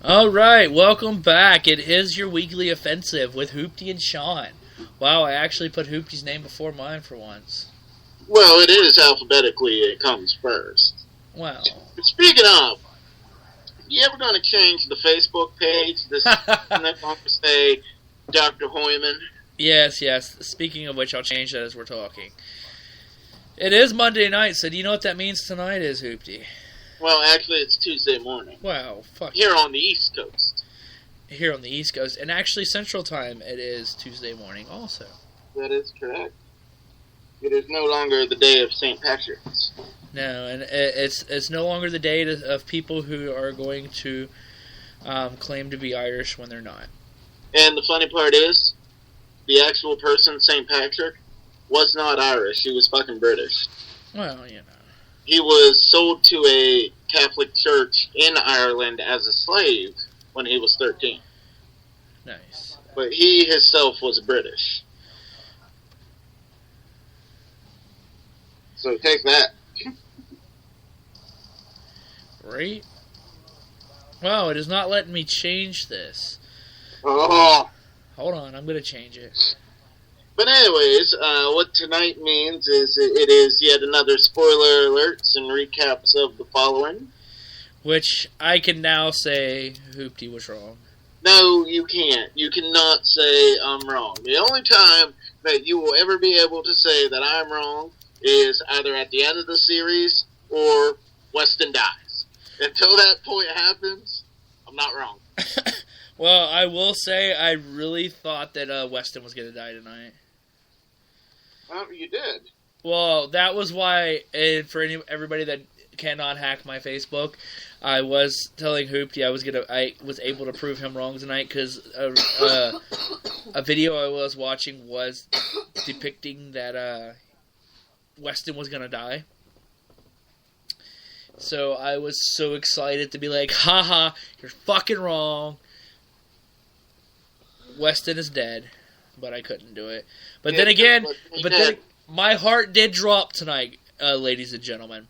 All right, welcome back. It is your weekly offensive with Hoopty and Sean. Wow, I actually put Hoopty's name before mine for once. Well, it is alphabetically. It comes first. Wow. Speaking of, you ever going to change the Facebook page? This going to say Dr. Hoyman. Yes. Speaking of which, I'll change that as we're talking. It is Monday night, so do you know what that means tonight is, Hoopty? Well, actually, it's Tuesday morning. Wow, fuck. Here on the East Coast. Here on the East Coast. And actually, Central Time, it is Tuesday morning also. That is correct. It is no longer the day of St. Patrick's. No, and it's no longer the day of people who are going to claim to be Irish when they're not. And the funny part is, the actual person, St. Patrick, was not Irish. He was fucking British. Well, you know. He was sold to a Catholic church in Ireland as a slave when he was 13. Nice. But he himself was British. So take that. Right? Wow, it is not letting me change this. Oh. Hold on, I'm going to change it. But anyways, what tonight means is it is yet another spoiler alerts and recaps of the following. Which I can now say Hoopty was wrong. No, you can't. You cannot say I'm wrong. The only time that you will ever be able to say that I'm wrong is either at the end of the series or Weston dies. Until that point happens, I'm not wrong. Well, I will say I really thought that Weston was going to die tonight. Well, you did. Well, that was why, and for everybody that cannot hack my Facebook, I was telling Hoopty I was able to prove him wrong tonight because a video I was watching was depicting that Weston was going to die. So I was so excited to be like, haha, you're fucking wrong. Weston is dead. But I couldn't do it. But then again, my heart did drop tonight, ladies and gentlemen.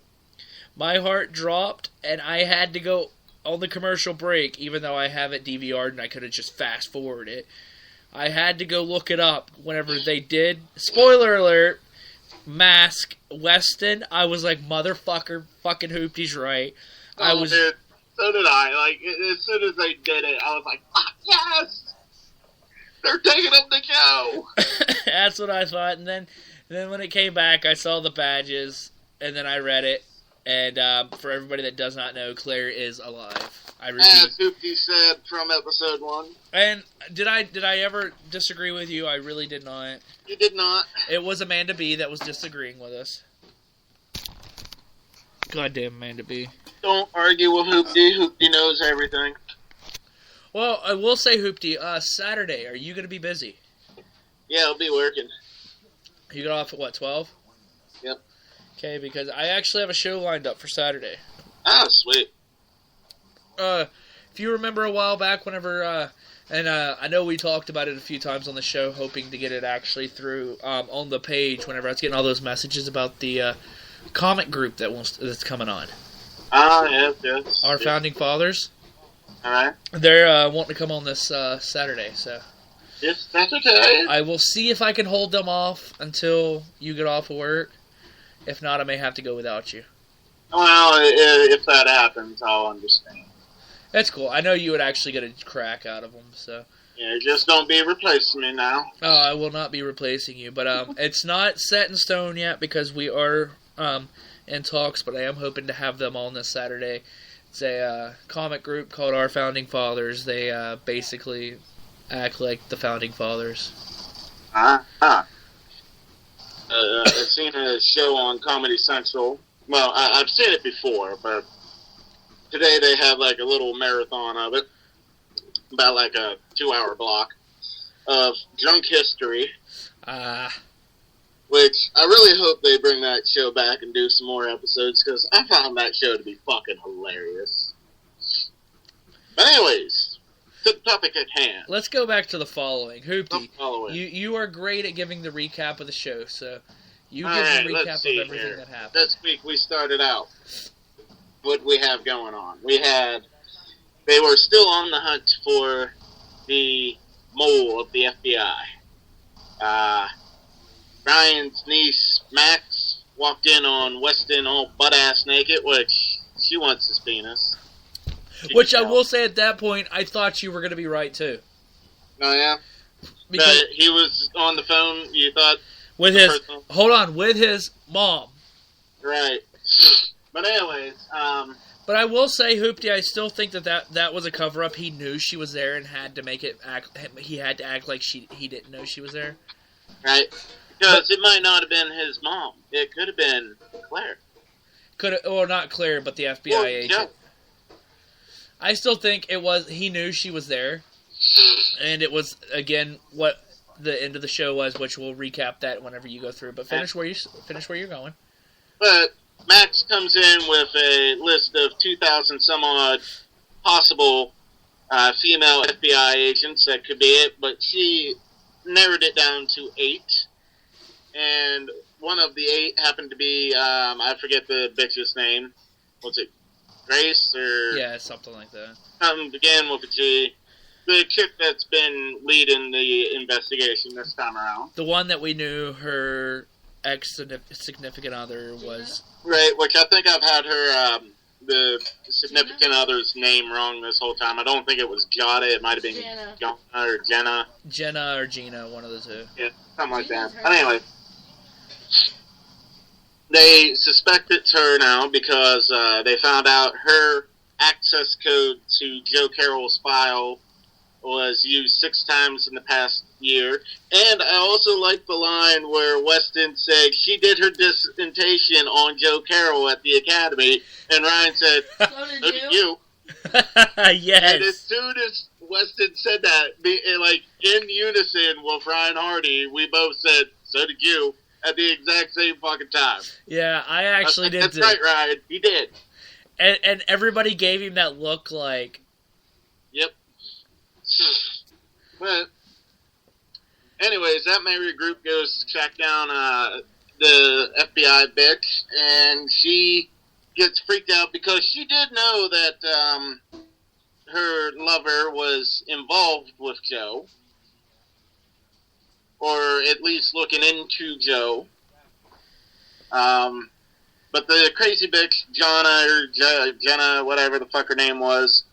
My heart dropped, and I had to go on the commercial break, even though I have it DVR'd and I could have just fast forwarded it. I had to go look it up whenever they did. Spoiler alert, mask Weston. I was like, motherfucker, fucking Hoopty's right. Dude, so did I. Like, as soon as they did it, I was like, fuck yes! They're taking him to go! That's what I thought. And then when it came back, I saw the badges, and then I read it. And for everybody that does not know, Claire is alive. I repeat. As Hoopty said from episode 1. And did I ever disagree with you? I really did not. You did not. It was Amanda B that was disagreeing with us. Goddamn Amanda B. Don't argue with Hoopty. Hoopty knows everything. Well, I will say, Hoopty, Saturday, are you going to be busy? Yeah, I'll be working. You get off at, what, 12? Yep. Okay, because I actually have a show lined up for Saturday. Ah, sweet. If you remember a while back, whenever, I know we talked about it a few times on the show, hoping to get it actually through on the page whenever I was getting all those messages about the comic group that's coming on. Ah, yes. Our Founding Fathers. Alright. They're wanting to come on this Saturday, so... Yes, that's okay. I will see if I can hold them off until you get off of work. If not, I may have to go without you. Well, if that happens, I'll understand. That's cool. I know you would actually get a crack out of them, so... Yeah, just don't be replacing me now. Oh, I will not be replacing you, but it's not set in stone yet because we are in talks, but I am hoping to have them on this Saturday. It's a comic group called Our Founding Fathers. They basically act like the Founding Fathers. I've seen a show on Comedy Central. Well, I've seen it before, but today they have like a little marathon of it, about like a 2-hour block of drunk history. Which I really hope they bring that show back and do some more episodes, because I found that show to be fucking hilarious. But anyways, to the topic at hand. Let's go back to the following. Hoopty, following. You are great at giving the recap of the show, so you give the recap of everything that happened. This week we started out. What we have going on. We had they were still on the hunt for the mole of the FBI. Ryan's niece, Max, walked in on Weston all butt-ass naked, which she wants his penis. Which I will say at that point, I thought you were going to be right, too. Oh, yeah? Because he was on the phone, you thought? With his mom. Right. But anyways, But I will say, Hoopty, I still think that was a cover-up. He knew she was there and had to make it act. He had to act like he didn't know she was there. Right. Because it might not have been his mom. It could have been Claire. Not Claire, but the FBI agent. I still think it was. He knew she was there, and it was again what the end of the show was, which we'll recap that whenever you go through. But finish where you're going. But Max comes in with a list of 2,000 some odd possible female FBI agents that could be it, but she narrowed it down to 8. And one of the 8 happened to be, I forget the bitch's name. What's it? Grace or... Yeah, something like that. Something began with a G. The chick that's been leading the investigation this time around. The one that we knew her ex-significant other was... Right, which I think I've had her, the significant other's name wrong this whole time. I don't think it was Jada. It might have been Jenna or Jenna. Jenna or Gina, one of the two. Yeah, something like that. But anyway... They suspect it's her now because they found out her access code to Joe Carroll's file was used 6 times in the past year. And I also like the line where Weston said she did her dissertation on Joe Carroll at the Academy, and Ryan said, so did you. Yes. And as soon as Weston said that, in unison with Ryan Hardy, we both said, so did you. At the exact same fucking time. Yeah, I actually did. That's right, Ryan. He did. And everybody gave him that look like... Yep. But, anyways, that Mary group goes to track down the FBI bitch, and she gets freaked out because she did know that her lover was involved with Joe. Or at least looking into Joe. But the crazy bitch, Jenna, whatever the fuck her name was,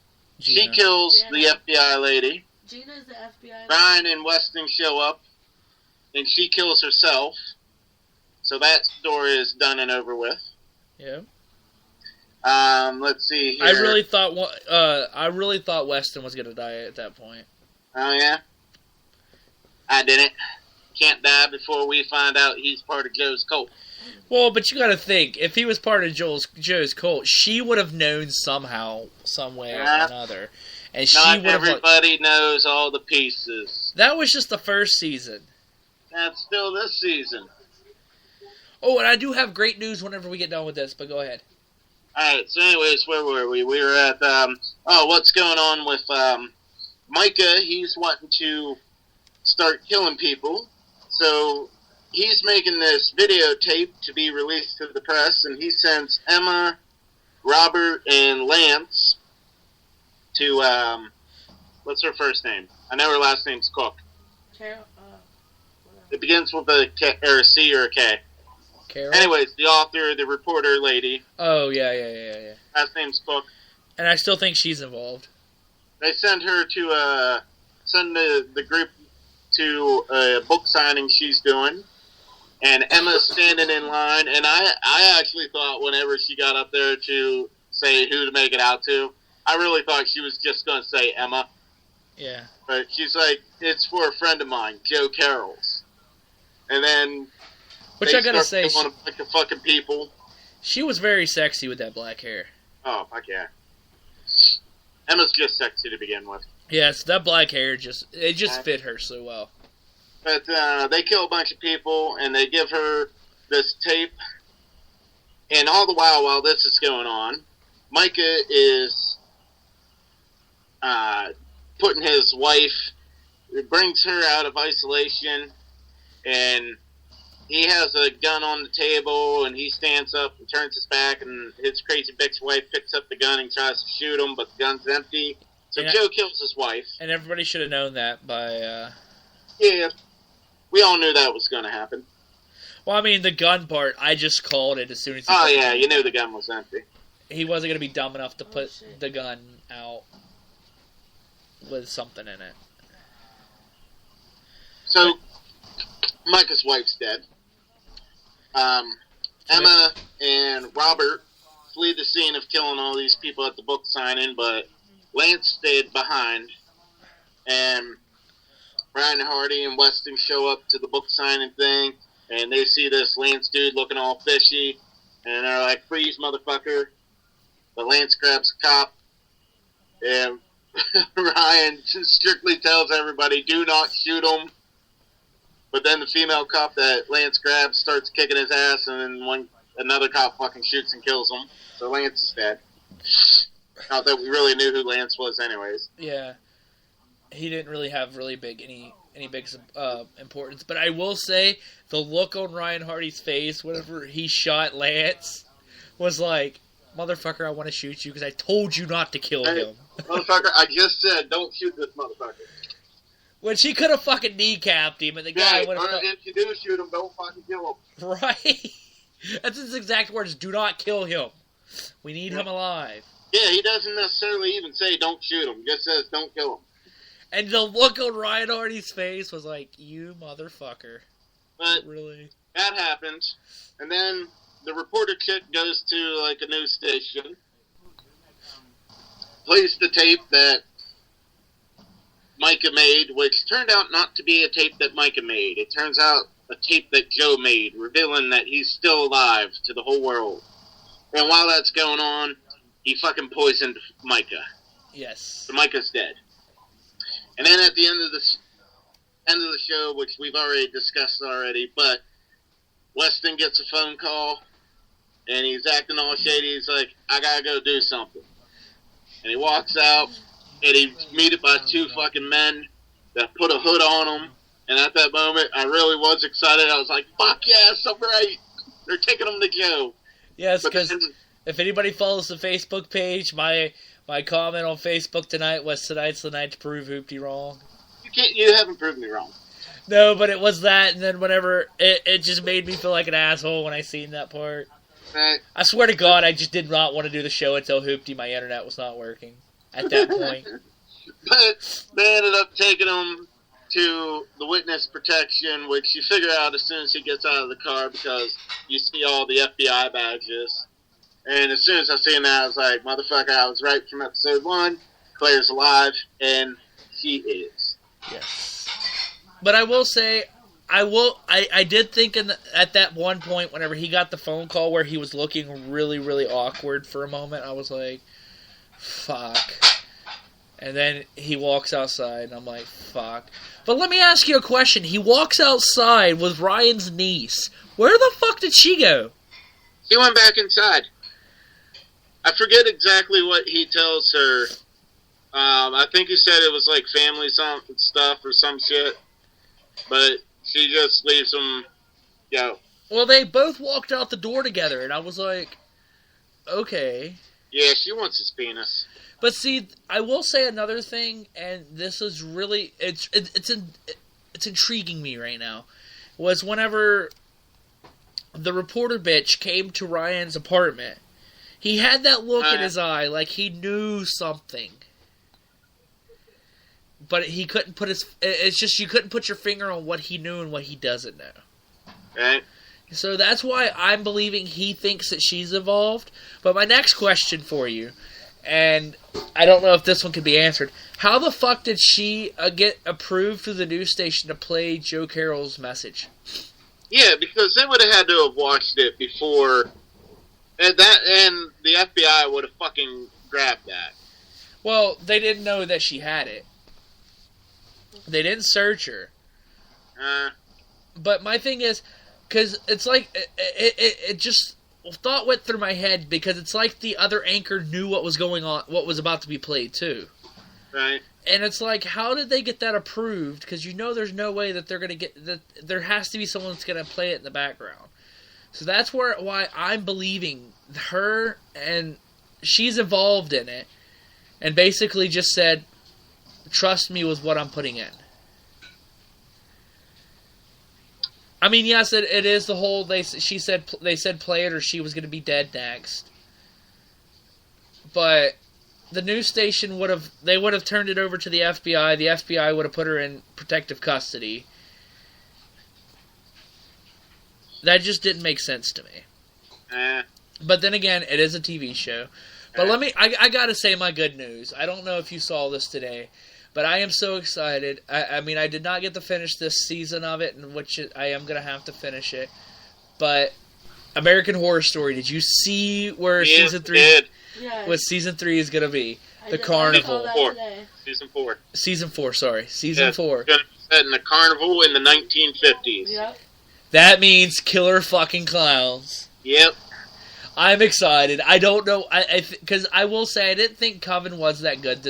Gina. She kills the FBI lady. Gina's the FBI lady. Ryan and Weston show up, and she kills herself. So that story is done and over with. Yeah. Let's see here. I really thought Weston was going to die at that point. Oh, yeah? I didn't. Can't die before we find out he's part of Joe's cult. Well, but you got to think, if he was part of Joe's cult, she would have known somehow, some way or another, and not everybody knows all the pieces. That was just the first season. That's still this season. Oh, and I do have great news whenever we get done with this, but go ahead. All right. So, anyways, where were we? We were at what's going on with Micah? He's wanting to start killing people. So he's making this videotape to be released to the press, and he sends Emma, Robert, and Lance to, what's her first name? I know her last name's Cook. Carol, it begins with a C or a K. Carol? Anyways, the author, the reporter lady. Oh, yeah. Last name's Cook. And I still think she's involved. They send her to, send the group to a book signing she's doing, and Emma's standing in line, and I actually thought whenever she got up there to say who to make it out to, I really thought she was just going to say Emma. Yeah. But she's like, it's for a friend of mine, Joe Carroll's. And then which I gotta say, want to pick the fucking people. She was very sexy with that black hair. Oh, fuck yeah. Emma's just sexy to begin with. Yes, that black hair just fit her so well. But they kill a bunch of people, and they give her this tape. And all the while this is going on, Micah is putting his wife, brings her out of isolation, and he has a gun on the table, and he stands up and turns his back, and his crazy bitch wife picks up the gun and tries to shoot him, but the gun's empty. So Joe kills his wife. And everybody should have known that by... Yeah, we all knew that was going to happen. Well, I mean, the gun part, I just called it as soon as... Oh, yeah, you knew the gun was empty. He wasn't going to be dumb enough to put the gun out with something in it. So, Micah's wife's dead. Emma and Robert flee the scene of killing all these people at the book signing, but Lance stayed behind. And Ryan Hardy and Weston show up to the book signing thing, and they see this Lance dude looking all fishy, and they're like, "Freeze, motherfucker." But Lance grabs a cop, and Ryan strictly tells everybody, "Do not shoot him." But then the female cop that Lance grabs starts kicking his ass, and then another cop fucking shoots and kills him. So Lance is dead. Not that we really knew who Lance was anyways. Yeah. He didn't really have any big importance. But I will say, the look on Ryan Hardy's face whenever he shot Lance was like, "Motherfucker, I want to shoot you because I told you not to kill him." Motherfucker, I just said, don't shoot this motherfucker. When she could have fucking kneecapped him, and the guy would have... If you do shoot him, don't fucking kill him. Right? That's his exact words. Do not kill him. We need him alive. Yeah, he doesn't necessarily even say don't shoot him. He just says don't kill him. And the look on Ryan Hardy's face was like, "You motherfucker." But really? That happens. And then the reporter chick goes to like a news station, plays the tape that Micah made, which turned out not to be a tape that Micah made. It turns out a tape that Joe made, revealing that he's still alive to the whole world. And while that's going on, he fucking poisoned Micah. Yes. So Micah's dead. And then at the end of the show, which we've already discussed but Weston gets a phone call, and he's acting all shady. He's like, "I gotta go do something." And he walks out, and he's meted by two fucking men that put a hood on him. And at that moment, I really was excited. I was like, "Fuck yes, I'm right. They're taking him to Joe." Yes, because if anybody follows the Facebook page, my comment on Facebook tonight was, "Tonight's the night to prove Hoopty wrong." You haven't proven me wrong. No, but it was that, and then whenever it just made me feel like an asshole when I seen that part. Right. I swear to God, I just did not want to do the show until Hoopty, my internet was not working at that point. But they ended up taking him to the witness protection, which you figure out as soon as he gets out of the car because you see all the FBI badges. And as soon as I seen that, I was like, "Motherfucker, I was right from episode 1. Claire's alive," and she is. Yes. But I will say, I did think at that one point, whenever he got the phone call where he was looking really, really awkward for a moment, I was like, fuck. And then he walks outside, and I'm like, fuck. But let me ask you a question. He walks outside with Ryan's niece. Where the fuck did she go? He went back inside. I forget exactly what he tells her. I think he said it was like family stuff or some shit. But she just leaves him go. Well, they both walked out the door together, and I was like, okay. Yeah, she wants his penis. But see, I will say another thing, and this is really it's intriguing me right now. Was whenever the reporter bitch came to Ryan's apartment, he had that look in his eye like he knew something. But he couldn't put it's just you couldn't put your finger on what he knew and what he doesn't know. Right. So that's why I'm believing he thinks that she's involved. But my next question for you, and I don't know if this one can be answered, how the fuck did she get approved through the news station to play Joe Carroll's message? Yeah, because they would have had to have watched it before, and the FBI would have fucking grabbed that. Well, they didn't know that she had it. They didn't search her. But my thing is, because it's like, it just, thought went through my head, because it's like the other anchor knew what was going on, what was about to be played, too. Right. And it's like, how did they get that approved? Because you know there's no way that they're going to get, that there has to be someone that's going to play it in the background. So that's why I'm believing her, and she's involved in it. and basically just said, trust me with what I'm putting in. I mean, yes, it is the whole, they said play it or she was going to be dead next. But the news station would have turned it over to the FBI. The FBI would have put her in protective custody. That just didn't make sense to me. But then again, it is a TV show. But I gotta say my good news. I don't know if you saw this today, but I am so excited. I mean, I did not get to finish this season of it, which I am gonna have to finish it. But American Horror Story, did you see where season 3? Did. Yeah. What season 3 is gonna be? The carnival. Season 4. Season 4. Sorry, season 4. It's gonna be set in the carnival in the 1950s. Yep. That means killer fucking clowns. Yep. I'm excited. I don't know, because I will say I didn't think Coven was that good.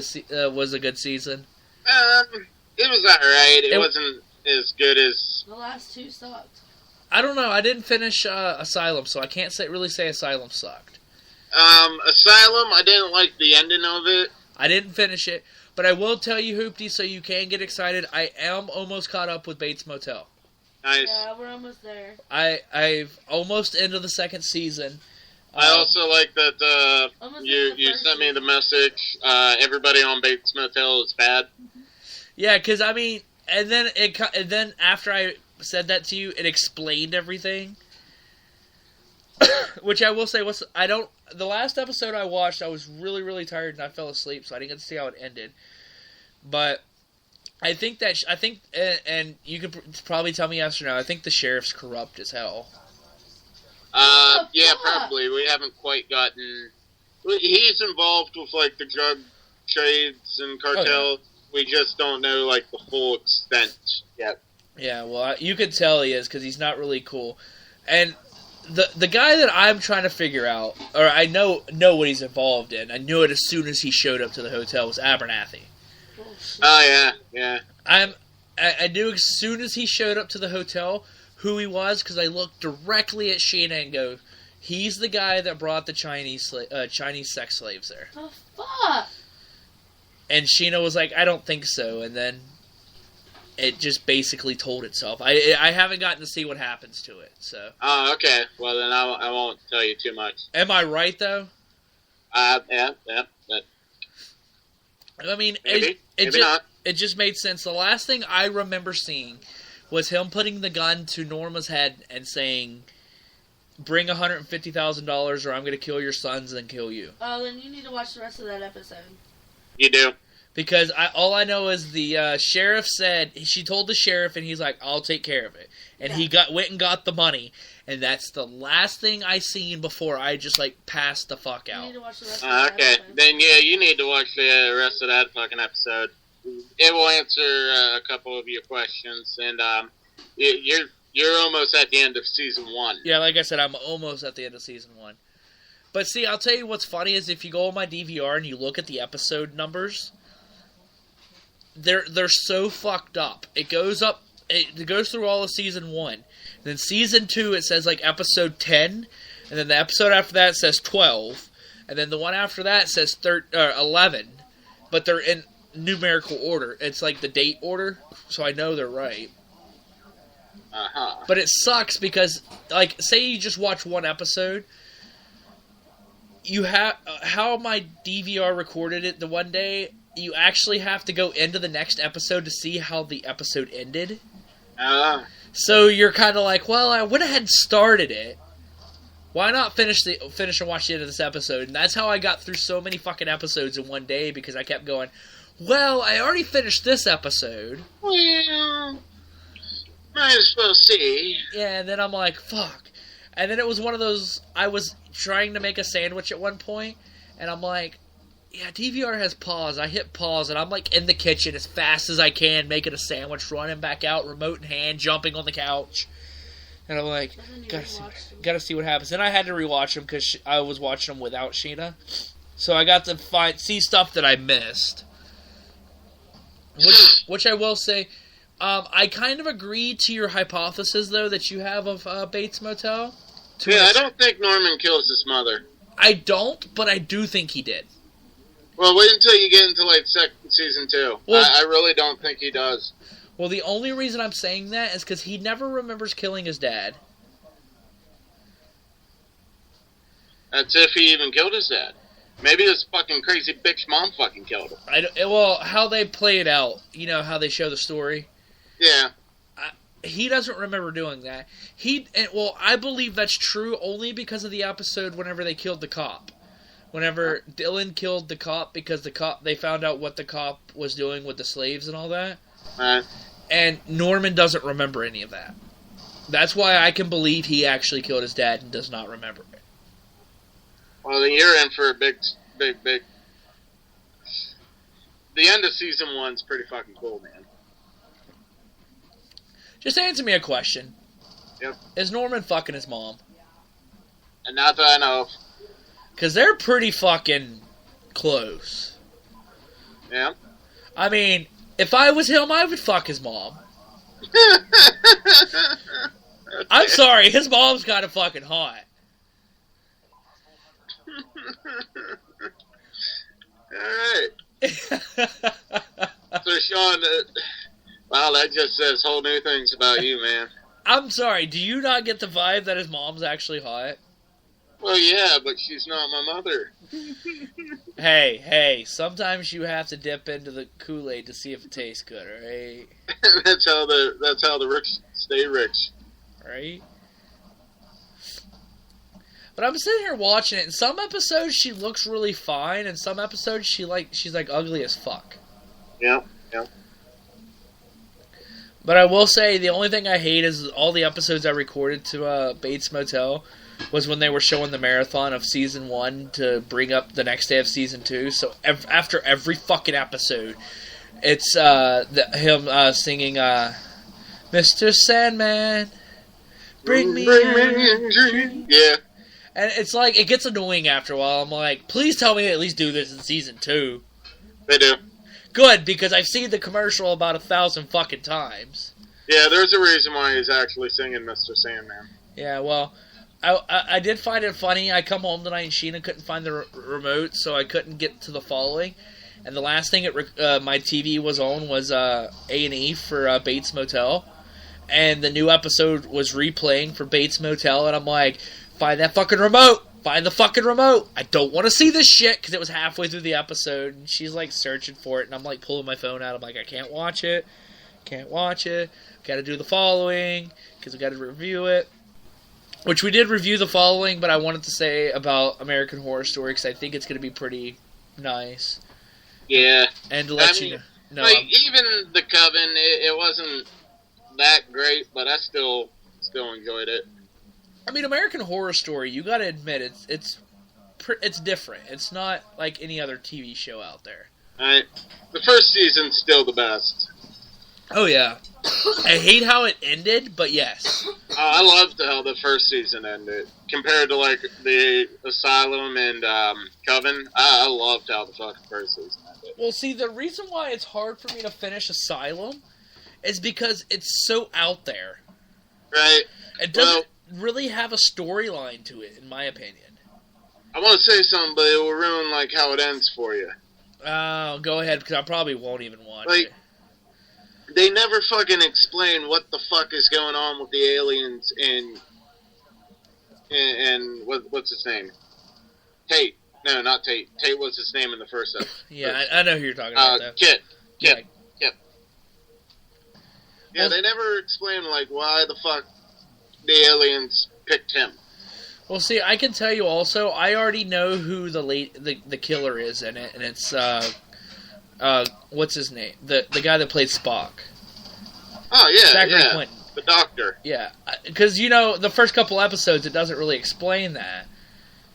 Was a good season. It was alright. It wasn't as good as the last 2 sucked. I don't know. I didn't finish Asylum, so I can't really say Asylum sucked. Asylum, I didn't like the ending of it. I didn't finish it, but I will tell you, Hoopty, so you can get excited. I am almost caught up with Bates Motel. Nice. Yeah, we're almost there. I've almost into the 2nd season. I also like that you sent me the message. Everybody on Bates Motel is bad. Yeah, because I mean, and then after I said that to you, it explained everything. Which I will say the last episode I watched, I was really, really tired and I fell asleep, so I didn't get to see how it ended. But I think, and you could probably tell me yes or no, I think the sheriff's corrupt as hell. Yeah, probably. We haven't quite gotten... He's involved with, like, the drug trades and cartels. Okay. We just don't know, like, the full extent yet. Yeah, well, you can tell he is, because he's not really cool. And the guy that I'm trying to figure out, or I know what he's involved in, I knew it as soon as he showed up to the hotel, was Abernathy. Oh, yeah. I knew as soon as he showed up to the hotel who he was, because I looked directly at Sheena and go, he's the guy that brought the Chinese sex slaves there. The fuck? And Sheena was like, I don't think so, and then it just basically told itself. I haven't gotten to see what happens to it, so. Oh, okay. Well, then I won't tell you too much. Am I right, though? Yeah. I mean, maybe not. It just made sense. The last thing I remember seeing was him putting the gun to Norma's head and saying, bring $150,000 or I'm going to kill your sons and kill you. Oh, then you need to watch the rest of that episode. You do. Because all I know is the sheriff said, she told the sheriff and he's like, I'll take care of it. And he went and got the money. And that's the last thing I seen before I just, like, passed the fuck out. You need to watch the rest of that okay. episode. Then, yeah, you need to watch the rest of that fucking episode. It will answer a couple of your questions. And you're almost at the end of season 1. Yeah, like I said, I'm almost at the end of season 1. But see, I'll tell you what's funny is if you go on my DVR and you look at the episode numbers, they're so fucked up. It goes through all of season 1. Then season 2, it says like episode 10, and then the episode after that says 12, and then the one after that says 11, but they're in numerical order. It's like the date order, so I know they're right. Uh-huh. But it sucks because, like, say you just watch one episode, you have how my DVR recorded it the one day. You actually have to go into the next episode to see how the episode ended. So you're kind of like, well, I went ahead and started it. Why not finish and watch the end of this episode? And that's how I got through so many fucking episodes in one day, because I kept going, well, I already finished this episode. Well, might as well see. Yeah, and then I'm like, fuck. And then it was one of those, I was trying to make a sandwich at one point, and I'm like, yeah, DVR has pause. I hit pause, and I'm like in the kitchen as fast as I can, making a sandwich, running back out, remote in hand, jumping on the couch. And I'm like, gotta see what happens. Then I had to rewatch them because I was watching them without Sheena. So I got to see stuff that I missed. Which I will say, I kind of agree to your hypothesis, though, that you have of Bates Motel. Yeah, I don't think Norman kills his mother. I don't, but I do think he did. Well, wait until you get into, like, season 2. Well, I really don't think he does. Well, the only reason I'm saying that is because he never remembers killing his dad. That's if he even killed his dad. Maybe his fucking crazy bitch mom fucking killed him. Well, how they play it out, you know, how they show the story. Yeah. He doesn't remember doing that. I believe that's true only because of the episode whenever they killed the cop. Whenever Dylan killed the cop because they found out what the cop was doing with the slaves and all that. Right. And Norman doesn't remember any of that. That's why I can believe he actually killed his dad and does not remember it. Well, then you're in for a big... The end of season 1's pretty fucking cool, man. Just answer me a question. Yep. Is Norman fucking his mom? And not that I know of. Because they're pretty fucking close. Yeah. I mean, if I was him, I would fuck his mom. I'm sorry, his mom's kind of fucking hot. Alright. So, Sean, wow, that just says whole new things about you, man. I'm sorry, do you not get the vibe that his mom's actually hot? Well, yeah, but she's not my mother. Hey, sometimes you have to dip into the Kool-Aid to see if it tastes good, right? That's how the rich stay rich. Right? But I'm sitting here watching it, and some episodes she looks really fine, and some episodes she's like ugly as fuck. Yeah. But I will say, the only thing I hate is all the episodes I recorded to Bates Motel was when they were showing the marathon of Season 1 to bring up the next day of Season 2. So after every fucking episode, it's him singing Mr. Sandman, bring me a dream. Yeah. And it's like, it gets annoying after a while. I'm like, please tell me they at least do this in Season 2. They do. Good, because I've seen the commercial about 1,000 fucking times. Yeah, there's a reason why he's actually singing Mr. Sandman. Yeah, well, I did find it funny. I come home tonight and Sheena couldn't find the remote, so I couldn't get to the following. And the last thing my TV was on was A&E for Bates Motel. And the new episode was replaying for Bates Motel, and I'm like, find that fucking remote! Find the fucking remote! I don't want to see this shit, because it was halfway through the episode, and she's like searching for it, and I'm like pulling my phone out. I'm like, I can't watch it. Gotta do the following, because we gotta review it. Which we did review the following, but I wanted to say about American Horror Story, because I think it's gonna be pretty nice. Yeah. And to let you know. Like, even The Coven, it wasn't that great, but I still enjoyed it. I mean, American Horror Story, you gotta admit, it's different. It's not like any other TV show out there. Alright. The first season's still the best. Oh, yeah. I hate how it ended, but yes. I loved how the first season ended. Compared to, like, the Asylum and Coven, I loved how the fucking first season ended. Well, see, the reason why it's hard for me to finish Asylum is because it's so out there. Right. It doesn't really have a storyline to it, in my opinion. I want to say something, but it will ruin, like, how it ends for you. Go ahead, because I probably won't even watch like, it. They never fucking explain what the fuck is going on with the aliens and what's his name? Tate. No, not Tate. Tate was his name in the first episode. Yeah, I know who you're talking about, though. Kit. Yeah. Yeah, Well, they never explain, like, why the fuck the aliens picked him. Well, see, I can tell you also, I already know who the killer is in it, and it's, what's his name? The guy that played Spock. Oh, yeah, Zachary yeah. Quinton. The doctor. Yeah, because, you know, the first couple episodes, it doesn't really explain that.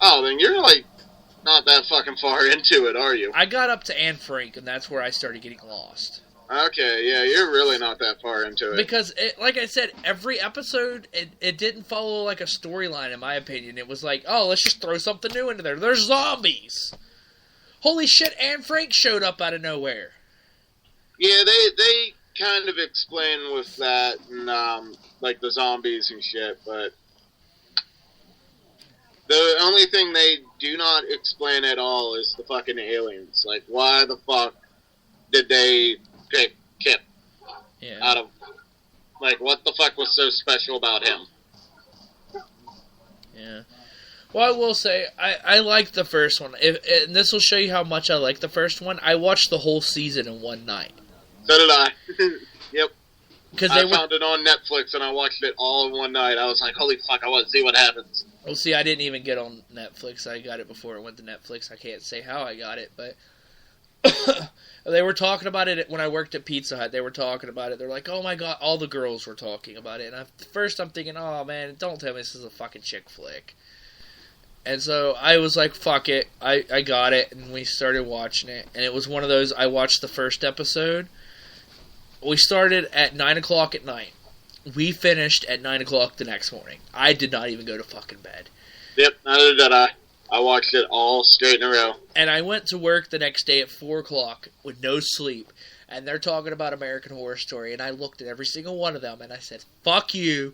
Oh, then you're, like, not that fucking far into it, are you? I got up to Anne Frank, and that's where I started getting lost. Okay, yeah, you're really not that far into it. Because, like I said, every episode, it didn't follow, like, a storyline, in my opinion. It was like, oh, let's just throw something new into there. There's zombies! Holy shit, Anne Frank showed up out of nowhere. Yeah, they kind of explain with that, and, like, the zombies and shit, but The only thing they do not explain at all is the fucking aliens. Like, why the fuck did they pick Kip out of... Like, what the fuck was so special about him? Yeah. Well, I will say, I liked the first one. And this will show you how much I like the first one. I watched the whole season in one night. So did I. Yep. I found it on Netflix, and I watched it all in one night. I was like, holy fuck, I want to see what happens. Well, see, I didn't even get on Netflix. I got it before it went to Netflix. I can't say how I got it, but... They were talking about it when I worked at Pizza Hut. They were talking about it. They're like, oh my god, all the girls were talking about it. And first I'm thinking, oh man, don't tell me this is a fucking chick flick. And so I was like, fuck it. I got it, and we started watching it. And it was one of those, I watched the first episode. We started at 9 o'clock at night. We finished at 9 o'clock the next morning. I did not even go to fucking bed. Yep, neither did I. I watched it all straight in a row. And I went to work the next day at 4 o'clock with no sleep. And they're talking about American Horror Story. And I looked at every single one of them and I said, fuck you.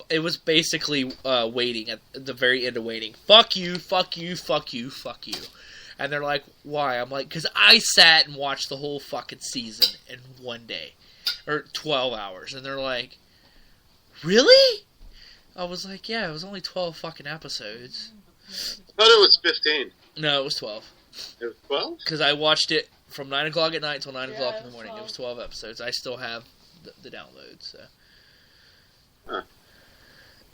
It was basically waiting at the very end of waiting. Fuck you, fuck you, fuck you, fuck you. And they're like, why? I'm like, because I sat and watched the whole fucking season in one day. Or 12 hours. And they're like, really? I was like, yeah, it was only 12 fucking episodes. I thought it was 15. No, it was 12. It was 12? Because I watched it from 9 o'clock at night until 9 o'clock in the morning. 12. It was 12 episodes. I still have the download, so. Huh.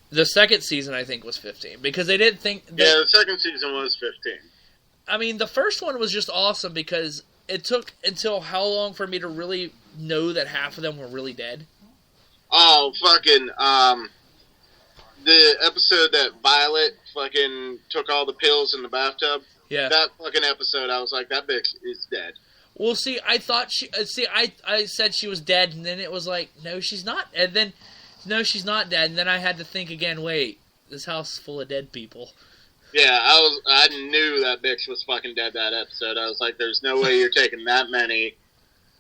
The second season, I think, was 15. Because they didn't think... Yeah, the second season was 15. I mean, the first one was just awesome because it took until how long for me to really know that half of them were really dead? Oh, fucking, the episode that Violet fucking took all the pills in the bathtub. Yeah. That fucking episode, I was like, that bitch is dead. Well, see, I thought she... I said she was dead, and then it was like, no, she's not. And then, no, she's not dead. And then I had to think again, wait, this house is full of dead people. Yeah, I knew that bitch was fucking dead that episode. I was like, there's no way you're taking that many,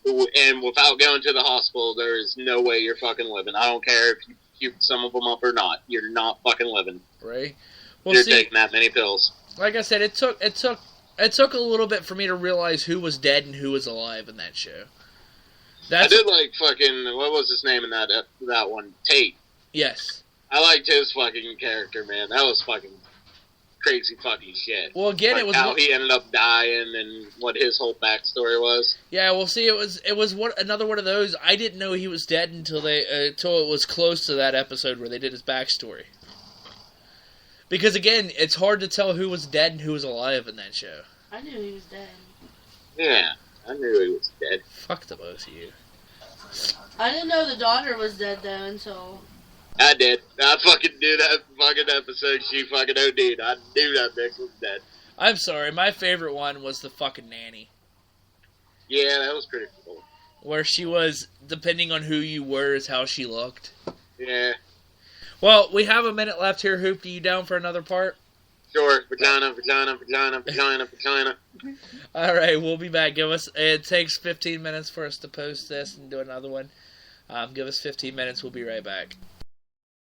and without going to the hospital, there is no way you're fucking living. I don't care if you puke some of them up or not. You're not fucking living. Right? Well, You're see, taking that many pills. Like I said, it took a little bit for me to realize who was dead and who was alive in that show. I did like fucking, what was his name in that one? Tate. Yes. I liked his fucking character, man. That was fucking crazy fucking shit. Well, again, like it was how he ended up dying and what his whole backstory was. Yeah, well, see, it was another one of those. I didn't know he was dead until it was close to that episode where they did his backstory. Because again, it's hard to tell who was dead and who was alive in that show. I knew he was dead. Yeah, I knew he was dead. Fuck the both of you. I didn't know the daughter was dead though until... I did. I fucking knew that fucking episode she fucking OD'd. I knew that bitch was dead. I'm sorry, my favorite one was the fucking nanny. Yeah, that was pretty cool. Where she was, depending on who you were, is how she looked. Yeah. Well, we have a minute left here, Hoopty. You down for another part? Sure. Vagina. Alright, we'll be back. It takes 15 minutes for us to post this and do another one. Give us 15 minutes, we'll be right back.